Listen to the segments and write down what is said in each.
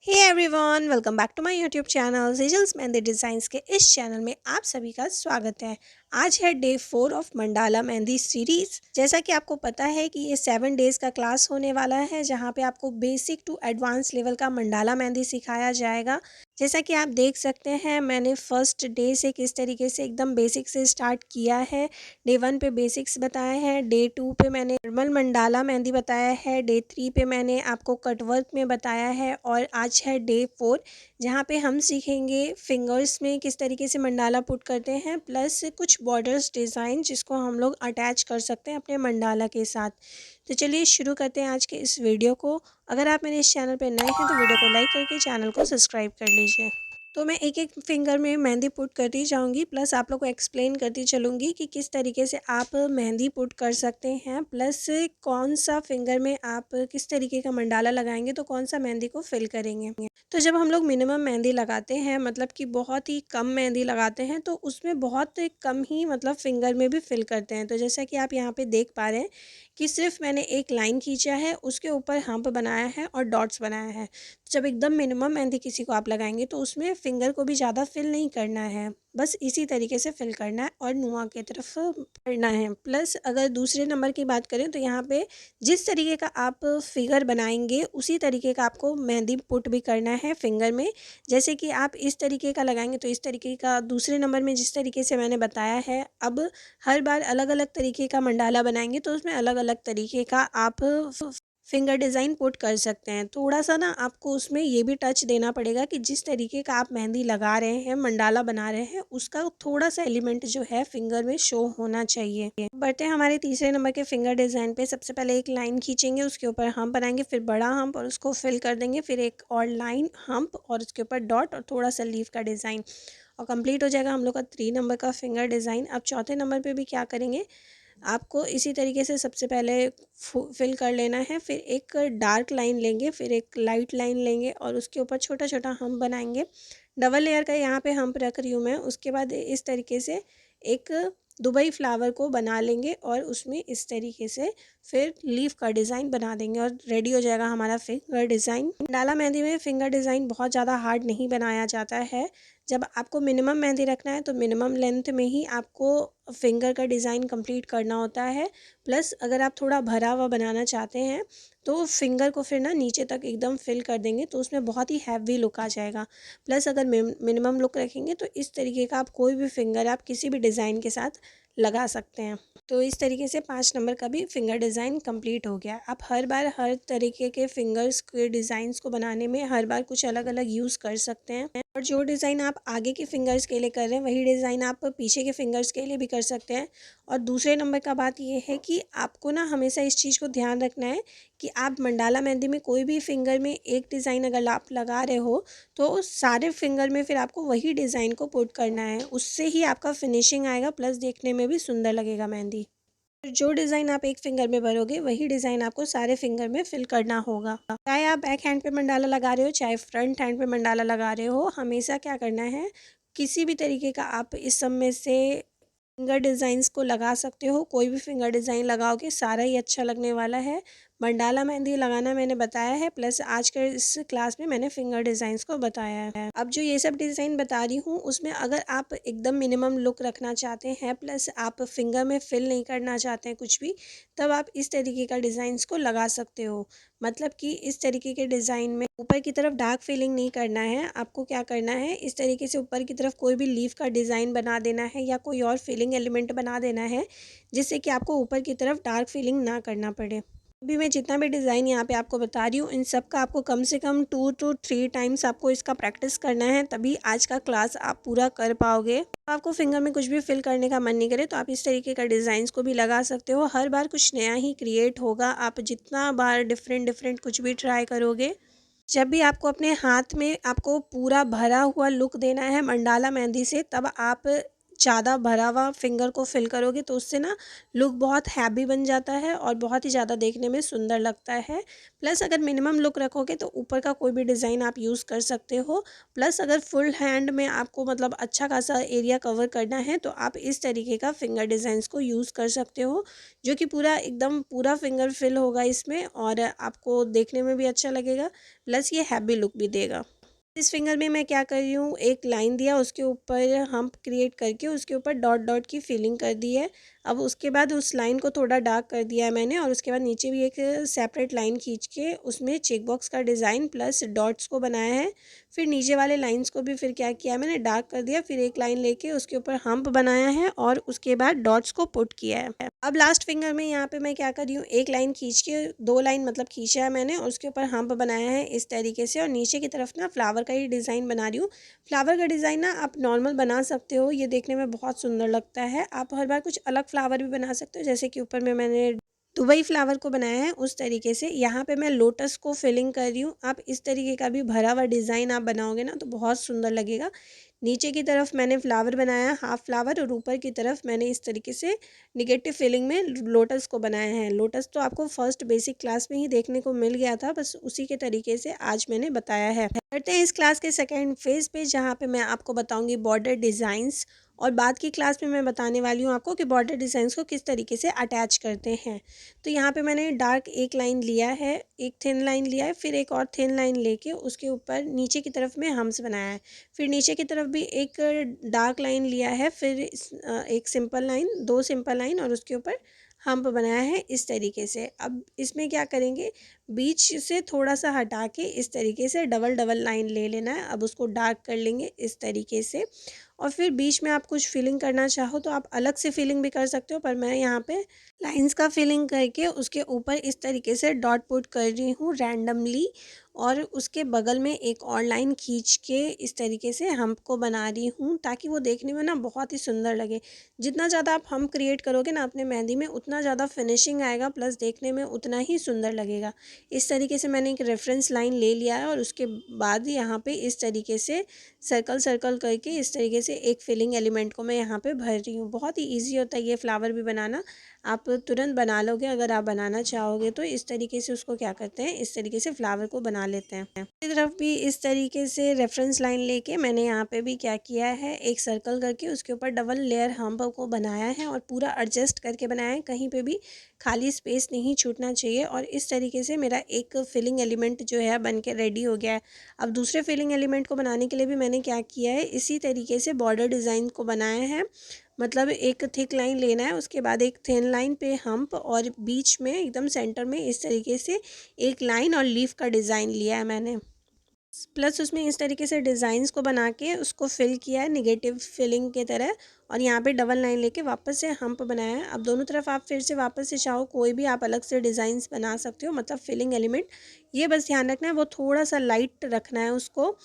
Hey everyone, welcome back to my YouTube channel Sejal's mehndi designs के इस channel में आप सभी का स्वागत है। आज है day 4 of mandala mehndi series. जैसा कि आपको पता है कि ये 7 डेज़ का क्लास होने वाला है, जहां पे आपको बेसिक टू एडवांस लेवल का मंडाला मेहंदी सिखाया जाएगा। जैसा कि आप देख सकते हैं, मैंने फर्स्ट डे से किस तरीके से एकदम बेसिक से स्टार्ट किया है। डे 1 पे बेसिक्स बताए हैं, डे 2 पे मैंने नॉर्मल मंडाला मेहंदी बताया है, डे 3 पे मैंने आपको कटवर्क में बताया है और आज है डे 4 जहाँ पे हम सीखेंगे फिंगर्स में किस तरीके से मंडाला पुट करते हैं, प्लस कुछ बॉर्डर्स डिज़ाइन जिसको हम लोग अटैच कर सकते हैं अपने मंडाला के साथ। तो चलिए शुरू करते हैं आज के इस वीडियो को। अगर आप मेरे इस चैनल पर नए हैं तो वीडियो को लाइक करके चैनल को सब्सक्राइब कर लीजिए। तो मैं एक एक फिंगर में मेहंदी पुट करती जाऊंगी, प्लस आप लोग को एक्सप्लेन करती चलूँगी कि किस तरीके से आप मेहंदी पुट कर सकते हैं, प्लस कौन सा फिंगर में आप किस तरीके का मंडाला लगाएंगे तो कौन सा मेहंदी को फिल करेंगे। तो जब हम लोग मिनिमम मेहंदी लगाते हैं, मतलब कि बहुत ही कम मेहंदी लगाते हैं, तो उसमें बहुत कम ही मतलब फिंगर में भी फिल करते हैं। तो जैसा कि आप यहाँ पे देख पा रहे हैं कि सिर्फ मैंने एक लाइन खींचा है, उसके ऊपर हम्प बनाया है और डॉट्स बनाया है। जब एकदम मिनिमम मेहंदी किसी को आप लगाएंगे तो उसमें फिंगर को भी ज़्यादा फिल नहीं करना है, बस इसी तरीके से फिल करना है और नुआ की तरफ करना है। प्लस अगर दूसरे नंबर की बात करें तो यहाँ पे जिस तरीके का आप फिगर बनाएंगे उसी तरीके का आपको मेहंदी पुट भी करना है फिंगर में। जैसे कि आप इस तरीके का लगाएंगे तो इस तरीके का दूसरे नंबर में जिस तरीके से मैंने बताया है। अब हर बार अलग अलग तरीके का मंडाला बनाएंगे तो उसमें अलग अलग तरीके का आप फिंगर डिज़ाइन पुट कर सकते हैं। थोड़ा सा ना आपको उसमें ये भी टच देना पड़ेगा कि जिस तरीके का आप मेहंदी लगा रहे हैं, मंडाला बना रहे हैं, उसका थोड़ा सा एलिमेंट जो है फिंगर में शो होना चाहिए। बढ़ते हैं हमारे तीसरे नंबर के फिंगर डिज़ाइन पे। सबसे पहले एक लाइन खींचेंगे, उसके ऊपर हम्प बनाएंगे, फिर बड़ा हम्प और उसको फिल कर देंगे, फिर एक और लाइन हम्प और उसके ऊपर डॉट और थोड़ा सा लीफ का डिज़ाइन और कंप्लीट हो जाएगा हम लोग का 3 नंबर का फिंगर डिज़ाइन। अब चौथे नंबर पे भी क्या करेंगे, आपको इसी तरीके से सबसे पहले फिल कर लेना है, फिर एक डार्क लाइन लेंगे, फिर एक लाइट लाइन लेंगे और उसके ऊपर छोटा छोटा हम्प बनाएंगे। डबल लेयर का यहाँ पे हम्प रख रही हूँ मैं। उसके बाद इस तरीके से एक दुबई फ्लावर को बना लेंगे और उसमें इस तरीके से फिर लीफ का डिज़ाइन बना देंगे और रेडी हो जाएगा हमारा फिंगर डिज़ाइन। डाला मेहंदी में फिंगर डिज़ाइन बहुत ज़्यादा हार्ड नहीं बनाया जाता है। जब आपको मिनिमम मेहंदी रखना है तो मिनिमम लेंथ में ही आपको फिंगर का डिज़ाइन कंप्लीट करना होता है। प्लस अगर आप थोड़ा भरा हुआ बनाना चाहते हैं तो फिंगर को फिर ना नीचे तक एकदम फिल कर देंगे तो उसमें बहुत ही हैवी लुक आ जाएगा। प्लस अगर मिनिमम लुक रखेंगे तो इस तरीके का आप कोई भी फिंगर आप किसी भी डिज़ाइन के साथ लगा सकते हैं। तो इस तरीके से 5 नंबर का भी फिंगर डिज़ाइन कंप्लीट हो गया। आप हर बार हर तरीके के फिंगर्स के डिज़ाइंस को बनाने में हर बार कुछ अलग अलग यूज़ कर सकते हैं और जो डिज़ाइन आप आगे के फिंगर्स के लिए कर रहे हैं वही डिज़ाइन आप पीछे के फिंगर्स के लिए भी कर सकते हैं। और दूसरे नंबर का बात ये है कि आपको ना हमेशा इस चीज़ को ध्यान रखना है कि आप मंडाला मेहंदी में कोई भी फिंगर में एक डिज़ाइन अगर आप लगा रहे हो तो सारे फिंगर में फिर आपको वही डिज़ाइन को पुट करना है। उससे ही आपका फिनिशिंग आएगा, प्लस देखने में भी सुंदर लगेगा मेहंदी। जो डिज़ाइन आप एक फिंगर में भरोगे वही डिज़ाइन आपको सारे फिंगर में फिल करना होगा। चाहे आप बैक हैंड पे मंडाला लगा रहे हो चाहे फ्रंट हैंड पे मंडाला लगा रहे हो, हमेशा क्या करना है, किसी भी तरीके का आप इस सब में से फिंगर डिज़ाइंस को लगा सकते हो। कोई भी फिंगर डिज़ाइन लगाओगे सारा ही अच्छा लगने वाला है। मंडाला मेहंदी लगाना मैंने बताया है, प्लस आज के इस क्लास में मैंने फिंगर डिज़ाइंस को बताया है। अब जो ये सब डिज़ाइन बता रही हूँ उसमें अगर आप एकदम मिनिमम लुक रखना चाहते हैं, प्लस आप फिंगर में फिल नहीं करना चाहते हैं कुछ भी, तब आप इस तरीके का डिज़ाइंस को लगा सकते हो। मतलब कि इस तरीके के डिज़ाइन में ऊपर की तरफ डार्क फिलिंग नहीं करना है। आपको क्या करना है, इस तरीके से ऊपर की तरफ कोई भी लीफ का डिज़ाइन बना देना है या कोई और फिलिंग एलिमेंट बना देना है, जिससे कि आपको ऊपर की तरफ डार्क फिलिंग ना करना पड़े। अभी मैं जितना भी डिज़ाइन यहाँ पे आपको बता रही हूँ इन सब का आपको कम से कम 2 to 3 टाइम्स आपको इसका प्रैक्टिस करना है, तभी आज का क्लास आप पूरा कर पाओगे। आपको फिंगर में कुछ भी फिल करने का मन नहीं करे तो आप इस तरीके का डिज़ाइंस को भी लगा सकते हो। हर बार कुछ नया ही क्रिएट होगा, आप जितना बार डिफरेंट डिफरेंट कुछ भी ट्राई करोगे। जब भी आपको अपने हाथ में आपको पूरा भरा हुआ लुक देना है मंडाला मेहंदी से, तब आप ज़्यादा भरा हुआ फिंगर को फिल करोगे तो उससे ना लुक बहुत हैवी बन जाता है और बहुत ही ज़्यादा देखने में सुंदर लगता है। प्लस अगर मिनिमम लुक रखोगे तो ऊपर का कोई भी डिज़ाइन आप यूज़ कर सकते हो। प्लस अगर फुल हैंड में आपको मतलब अच्छा खासा एरिया कवर करना है तो आप इस तरीके का फिंगर डिज़ाइंस को यूज़ कर सकते हो, जो कि पूरा एकदम पूरा फिंगर फिल होगा इसमें और आपको देखने में भी अच्छा लगेगा, प्लस ये हैवी लुक भी देगा। इस फिंगर में मैं क्या कर रही हूँ, एक लाइन दिया, उसके ऊपर हम्प क्रिएट करके उसके ऊपर डॉट डॉट की फिलिंग कर दी है। अब उसके बाद उस लाइन को थोड़ा डार्क कर दिया है मैंने और उसके बाद नीचे भी एक सेपरेट लाइन खींच के उसमें चेक बॉक्स का डिज़ाइन प्लस डॉट्स को बनाया है। फिर नीचे वाले लाइंस को भी फिर क्या किया मैंने, डार्क कर दिया, फिर एक लाइन लेके उसके ऊपर हम्प बनाया है और उसके बाद डॉट्स को पुट किया है। अब लास्ट फिंगर में यहाँ पे मैं क्या कर रही हूँ, एक लाइन खींच के दो लाइन मतलब खींचा है मैंने और उसके ऊपर हम्प बनाया है इस तरीके से और नीचे की तरफ ना फ्लावर का ही डिज़ाइन बना रही हूँ। फ्लावर का डिज़ाइन ना आप नॉर्मल बना सकते हो, ये देखने में बहुत सुंदर लगता है। आप हर बार कुछ अलग फ्लावर भी बना सकते हो, जैसे कि ऊपर में मैंने दुबई फ्लावर को बनाया है उस तरीके से। यहाँ पे मैं लोटस को फिलिंग कर रही हूँ। आप इस तरीके का भी भरा हुआ डिज़ाइन आप बनाओगे ना तो बहुत सुंदर लगेगा। नीचे की तरफ मैंने फ्लावर बनाया, हाफ फ्लावर, और ऊपर की तरफ मैंने इस तरीके से निगेटिव फिलिंग में लोटस को बनाया है। लोटस तो आपको फर्स्ट बेसिक क्लास में ही देखने को मिल गया था, बस उसी के तरीके से आज मैंने बताया है। करते हैं इस क्लास के सेकेंड फेज पे, जहाँ पे मैं आपको बताऊंगी बॉर्डर डिज़ाइंस, और बाद की क्लास में मैं बताने वाली हूँ आपको कि बॉर्डर डिज़ाइंस को किस तरीके से अटैच करते हैं। तो यहाँ पे मैंने डार्क एक लाइन लिया है, एक थिन लाइन लिया है, फिर एक और थिन लाइन लेके उसके ऊपर नीचे की तरफ में हम्स बनाया है। फिर नीचे की तरफ भी एक डार्क लाइन लिया है, फिर एक सिंपल लाइन, दो सिंपल लाइन और उसके ऊपर हम्प बनाया है इस तरीके से। अब इसमें क्या करेंगे, बीच से थोड़ा सा हटा के इस तरीके से डबल डबल लाइन ले लेना है। अब उसको डार्क कर लेंगे इस तरीके से और फिर बीच में आप कुछ फिलिंग करना चाहो तो आप अलग से फिलिंग भी कर सकते हो, पर मैं यहाँ पे लाइंस का फिलिंग करके उसके ऊपर इस तरीके से डॉट पुट कर रही हूँ रैंडमली, और उसके बगल में एक और लाइन खींच के इस तरीके से हम्प को बना रही हूँ, ताकि वो देखने में ना बहुत ही सुंदर लगे। जितना ज़्यादा आप हम्प क्रिएट करोगे ना अपने मेहंदी में, उतना ज़्यादा फिनिशिंग आएगा, प्लस देखने में उतना ही सुंदर लगेगा। इस तरीके से मैंने एक रेफरेंस लाइन ले लिया है और उसके बाद यहाँ पे इस तरीके से सर्कल सर्कल करके इस तरीके से एक फिलिंग एलिमेंट को मैं यहाँ पे भर रही हूँ। बहुत ही ईजी होता है ये फ्लावर भी बनाना, आप तुरंत बना लोगे अगर आप बनाना चाहोगे तो। इस तरीके से उसको क्या करते हैं, इस तरीके से फ्लावर को बना लेते हैं। दूसरी तरफ भी इस तरीके से रेफरेंस लाइन लेके मैंने यहाँ पे भी क्या किया है, एक सर्कल करके उसके ऊपर डबल लेयर हम्प को बनाया है और पूरा एडजस्ट करके बनाया है, कहीं पे भी खाली स्पेस नहीं छूटना चाहिए। और इस तरीके से मेरा एक फिलिंग एलिमेंट जो है बन के रेडी हो गया है। अब दूसरे फिलिंग एलिमेंट को बनाने के लिए भी मैंने क्या किया है, इसी तरीके से बॉर्डर डिज़ाइन को बनाया है। मतलब एक थिक लाइन लेना है, उसके बाद एक थिन लाइन पे हम्प और बीच में एकदम सेंटर में इस तरीके से एक लाइन और लीफ का डिज़ाइन लिया है मैंने। प्लस उसमें इस तरीके से डिज़ाइंस को बना के उसको फिल किया है निगेटिव फिलिंग की तरह, और यहाँ पे डबल लाइन लेके वापस से हम्प बनाया है। अब दोनों तरफ आप फिर से वापस से चाहो कोई भी आप अलग से डिज़ाइंस बना सकते हो, मतलब फिलिंग एलिमेंट। ये बस ध्यान रखना है वो थोड़ा सा लाइट रखना है उसको।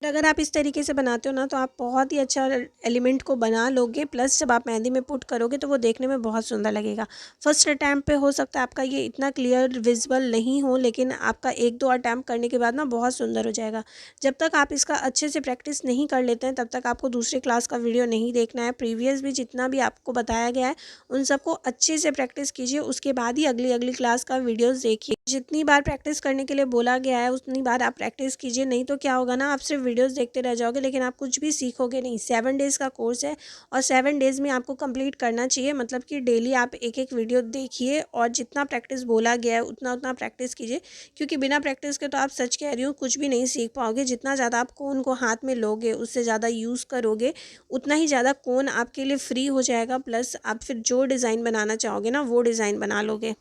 अगर आप इस तरीके से बनाते हो ना तो आप बहुत ही अच्छा एलिमेंट को बना लोगे, प्लस जब आप मेहंदी में पुट करोगे तो वो देखने में बहुत सुंदर लगेगा। फर्स्ट अटैम्प्ट पे हो सकता है आपका ये इतना क्लियर विजिबल नहीं हो, लेकिन आपका एक दो अटैम्प्ट करने के बाद ना बहुत सुंदर हो जाएगा। जब तक आप इसका अच्छे से प्रैक्टिस नहीं कर लेते हैं तब तक आपको दूसरे क्लास का वीडियो नहीं देखना है। प्रीवियस भी जितना भी आपको बताया गया है उन सबको अच्छे से प्रैक्टिस कीजिए, उसके बाद ही अगली अगली क्लास का वीडियोज़ देखिए। जितनी बार प्रैक्टिस करने के लिए बोला गया है उतनी बार आप प्रैक्टिस कीजिए, नहीं तो क्या होगा ना, आप सिर्फ वीडियोस देखते रह जाओगे लेकिन आप कुछ भी सीखोगे नहीं। 7 डेज़ का कोर्स है और 7 डेज़ में आपको कंप्लीट करना चाहिए, मतलब कि डेली आप एक एक वीडियो देखिए और जितना प्रैक्टिस बोला गया है उतना उतना प्रैक्टिस कीजिए, क्योंकि बिना प्रैक्टिस के तो आप सच कह रही हूँ कुछ भी नहीं सीख पाओगे। जितना ज़्यादा आप कोन को हाथ में लोगे, उससे ज़्यादा यूज़ करोगे, उतना ही ज़्यादा कोन आपके लिए फ्री हो जाएगा, प्लस आप फिर जो डिज़ाइन बनाना चाहोगे ना वो डिज़ाइन बना लोगे।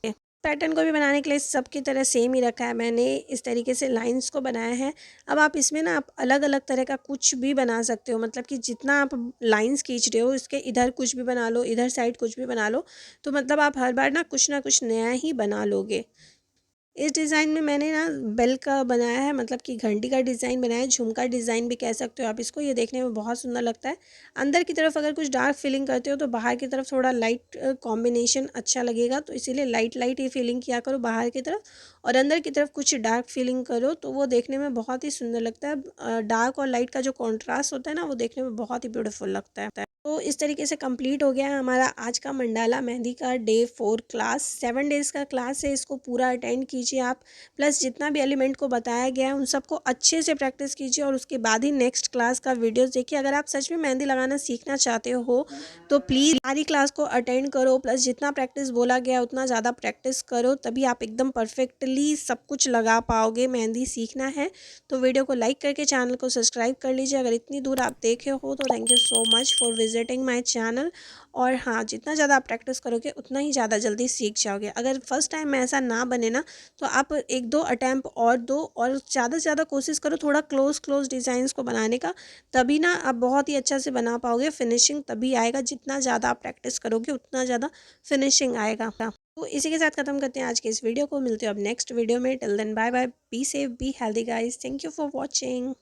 पैटर्न को भी बनाने के लिए सबकी तरह सेम ही रखा है मैंने, इस तरीके से लाइंस को बनाया है। अब आप इसमें ना आप अलग अलग तरह का कुछ भी बना सकते हो, मतलब कि जितना आप लाइंस खींच रहे हो इसके इधर कुछ भी बना लो, इधर साइड कुछ भी बना लो, तो मतलब आप हर बार ना कुछ नया ही बना लोगे। इस डिज़ाइन में मैंने ना बेल का बनाया है, मतलब कि घंटी का डिज़ाइन बनाया है, झुमका डिज़ाइन भी कह सकते हो आप इसको। ये देखने में बहुत सुंदर लगता है। अंदर की तरफ अगर कुछ डार्क फीलिंग करते हो तो बाहर की तरफ थोड़ा लाइट कॉम्बिनेशन अच्छा लगेगा, तो इसीलिए लाइट लाइट ही फीलिंग किया करो बाहर की तरफ, और अंदर की तरफ कुछ डार्क फीलिंग करो तो वो देखने में बहुत ही सुंदर लगता है। डार्क और लाइट का जो कॉन्ट्रास्ट होता है ना वो देखने में बहुत ही ब्यूटीफुल लगता है। तो इस तरीके से कंप्लीट हो गया है हमारा आज का मंडाला मेहंदी का डे 4 क्लास। 7 डेज़ का क्लास है, इसको पूरा अटेंड कीजिए आप। प्लस जितना भी एलिमेंट को बताया गया है उन सबको अच्छे से प्रैक्टिस कीजिए और उसके बाद ही नेक्स्ट क्लास का वीडियोस देखिए। अगर आप सच में मेहंदी लगाना सीखना चाहते हो तो प्लीज़ सारी क्लास को अटेंड करो। प्लस जितना प्रैक्टिस बोला गया उतना ज़्यादा प्रैक्टिस करो, तभी आप एकदम परफेक्टली सब कुछ लगा पाओगे। मेहंदी सीखना है तो वीडियो को लाइक करके चैनल को सब्सक्राइब कर लीजिए। अगर इतनी दूर आप देखे हो तो thank you so much for visiting my channel. और हाँ, जितना ज़्यादा आप प्रैक्टिस करोगे उतना ही ज़्यादा जल्दी सीख जाओगे। अगर फर्स्ट टाइम में ऐसा ना बने ना तो आप 1-2 अटैम्प्ट और दो और ज़्यादा से ज़्यादा कोशिश करो थोड़ा क्लोज डिज़ाइंस को बनाने का, तभी ना आप बहुत ही अच्छा से बना पाओगे। फिनिशिंग तभी आएगा, जितना ज़्यादा आप प्रैक्टिस करोगे उतना ज़्यादा फिनिशिंग आएगा। तो इसी के साथ खत्म करते हैं आज के इस वीडियो को। मिलते हो अब नेक्स्ट वीडियो में। Till then bye bye, be safe, be healthy guys. Thank you for watching.